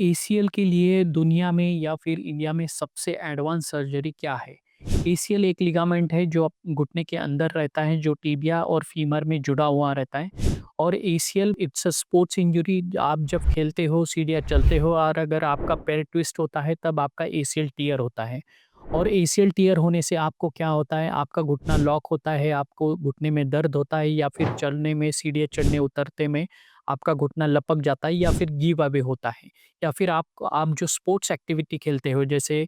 ACL के लिए दुनिया में या फिर इंडिया में सबसे एडवांस सर्जरी क्या है? एसीएल एक लिगामेंट है जो घुटने के अंदर रहता है, जो टिबिया और फीमर में जुड़ा हुआ रहता है। और ACL it's a sports injury. आप जब खेलते हो, सीढ़ियाँ चलते हो और अगर आपका पैर ट्विस्ट होता है तब आपका एसीएल टियर होता है। और एसीएल टियर होने से आपको क्या होता है, आपका घुटना लॉक होता है, आपको घुटने में दर्द होता है या फिर चलने में, सीढ़ियाँ चढ़ने उतरते में आपका घुटना लपक जाता है या फिर गिव अवे होता है। या फिर आप जो स्पोर्ट्स एक्टिविटी खेलते हो, जैसे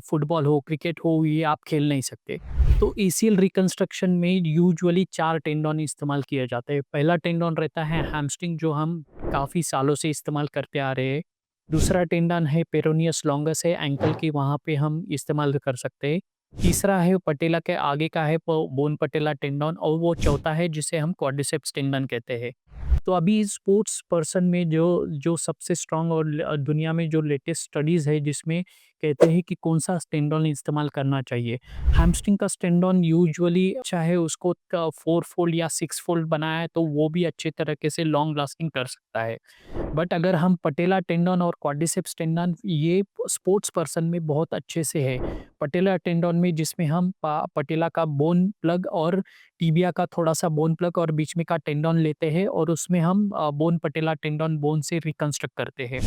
फुटबॉल हो, क्रिकेट हो, ये आप खेल नहीं सकते। तो एसीएल रिकंस्ट्रक्शन में यूजुअली 4 टेंडन इस्तेमाल किए जाते हैं। पहला टेंडन रहता है हैमस्ट्रिंग, जो हम काफ़ी सालों से इस्तेमाल करते आ रहे हैं। दूसरा टेंडन है पेरोनियस लॉन्गस है, एंकल की, वहाँ पे हम इस्तेमाल कर सकते हैं। तीसरा है पटेला के आगे का है बोन पटेला टेंडन, और वो चौथा है जिसे हम क्वाड्रिसेप्स टेंडन कहते हैं। तो अभी स्पोर्ट्स पर्सन में जो जो सबसे स्ट्रॉन्ग और दुनिया में जो लेटेस्ट स्टडीज़ है, जिसमें कहते हैं कि कौन-सा टेंडन इस्तेमाल करना चाहिए। हैमस्ट्रिंग का टेंडन यूजुअली चाहे उसको 4 फोल्ड या 6 फोल्ड बनाया है तो वो भी अच्छे तरीके से लॉन्ग लास्टिंग कर सकता है। बट अगर हम पटेला टेंडन और क्वाड्रिसेप्स टेंडन, ये स्पोर्ट्स पर्सन में बहुत अच्छे से है। पटेला टेंडन में जिसमें हम पटेला का बोन प्लग और टिबिया का थोड़ा-सा बोन प्लग और बीच में का टेंडन लेते हैं और उसमें हम बोन पटेला टेंडन बोन से रिकंस्ट्रक्ट करते हैं।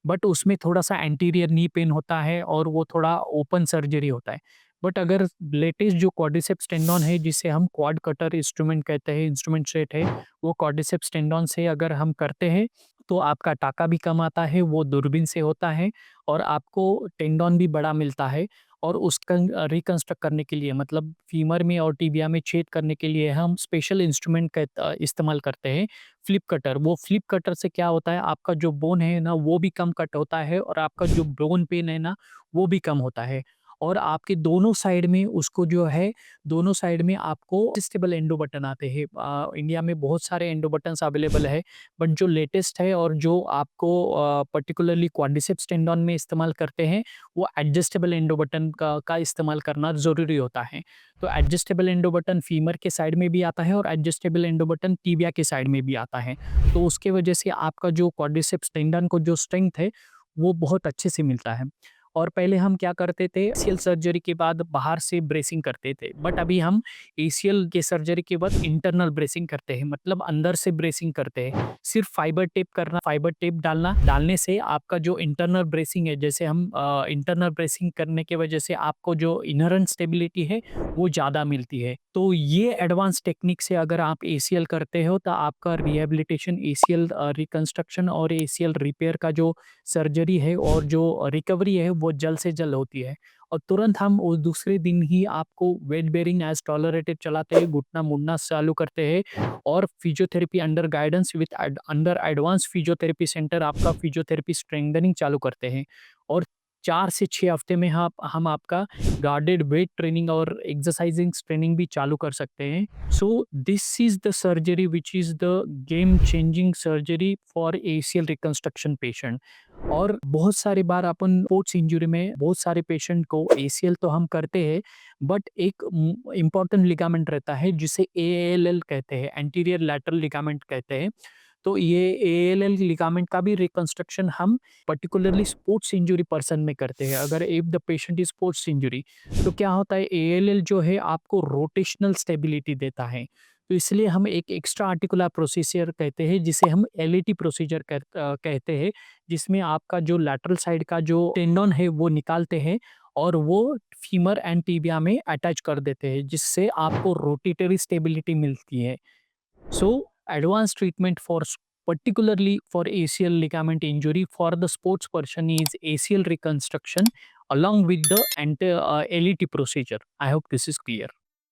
बट उसमें थोड़ा-सा एंटीरियर नी पेन होता है और वो थोड़ा ओपन सर्जरी होता है। बट अगर लेटेस्ट जो क्वाड्रिसेप्स टेंडन है, जिसे हम क्वाड कटर इंस्ट्रूमेंट कहते हैं, इंस्ट्रूमेंट सेट है, वो क्वाड्रिसेप्स टेंडन से अगर हम करते हैं, तो आपका टाका भी कम आता है, वो दूरबीन से होता है और आपको टेंडन भी बड़ा मिलता है। और उसका रिकंस्ट्रक्ट करने के लिए, मतलब फीमर में और टिबिया में छेद करने के लिए हम स्पेशल इंस्ट्रूमेंट का इस्तेमाल करते हैं, फ्लिप कटर। वो फ्लिप कटर से क्या होता है, आपका जो बोन है ना, वो भी कम कट होता है और आपका जो बोन पेन है ना, वो भी कम होता है। और आपके दोनों साइड में उसको जो है, दोनों साइड में आपको एडजस्टेबल एंडो बटन आते हैं। इंडिया में बहुत सारे एंडो बटन्स अवेलेबल है, बट जो लेटेस्ट है और जो आपको पर्टिकुलरली क्वाड्रिसेप्स टेंडन में इस्तेमाल करते हैं, वो एडजस्टेबल एंडो बटन का इस्तेमाल करना ज़रूरी होता है। तो एडजस्टेबल एंडो बटन फीमर के साइड में भी आता है और एडजस्टेबल एंडो बटन टिबिया के साइड में भी आता है। तो उसके वजह से आपका जो क्वाड्रिसेप्स टेंडन को जो स्ट्रेंथ है, वो बहुत अच्छे से मिलता है। और पहले हम क्या करते थे, एसीएल सर्जरी के बाद बाहर से ब्रेसिंग करते थे, बट अभी हम एसीएल के सर्जरी के बाद इंटरनल ब्रेसिंग करते हैं, मतलब अंदर से ब्रेसिंग करते हैं। सिर्फ फाइबर टेप करना, फाइबर टेप डालना, डालने से आपका जो इंटरनल ब्रेसिंग है, जैसे हम इंटरनल ब्रेसिंग करने की वजह से आपको जो इनहेरेंट स्टेबिलिटी है, वो ज़्यादा मिलती है। तो ये एडवांस टेक्निक से अगर आप एसीएल करते हो, तो आपका रिहैबिलिटेशन, एसीएल रिकंस्ट्रक्शन और एसीएल रिपेयर का जो सर्जरी है और जो रिकवरी है, वो जल्द से जल्द होती है। और तुरंत हम उस दूसरे दिन ही आपको वेट बेयरिंग एज़ टॉलरेटेड चलाते हैं, घुटना मुड़ना चालू करते हैं और physiotherapy under guidance with under advance physiotherapy centre आपका फिजियोथेरेपी स्ट्रेंथनिंग चालू करते हैं। और 4 से 6 हफ्ते में हम आपका गार्डेड वेट ट्रेनिंग और एक्सरसाइजिंग ट्रेनिंग भी चालू कर सकते हैं। So this is the surgery which is the game changing surgery for ACL reconstruction patient. और बहुत सारी बार अपन स्पोर्ट्स इंजरी में बहुत सारे पेशेंट को एसीएल तो हम करते हैं, बट एक इम्पॉर्टेंट लिगामेंट रहता है जिसे एएलएल कहते हैं, एंटीरियर लैटरल लिगामेंट कहते हैं। तो ये एएलएल लिगामेंट का भी रिकंस्ट्रक्शन हम पर्टिकुलरली स्पोर्ट्स इंजरी पर्सन में करते हैं। अगर if the patient is sports injury, तो क्या होता है, एएलएल जो है आपको रोटेशनल स्टेबिलिटी देता है। तो इसलिए हम एक एक्स्ट्रा आर्टिकुलर प्रोसीजर कहते हैं, जिसे हम एलएटी प्रोसीजर कहते हैं, जिसमें आपका जो लैटरल साइड का जो टेंडन है वो निकालते हैं और वो फीमर एंड टिबिया में अटैच कर देते हैं, जिससे आपको रोटेटरी स्टेबिलिटी मिलती है। So, advanced treatment for particularly for ACL ligament injury for the sports person is ACL reconstruction along with the LET procedure. I hope this is clear.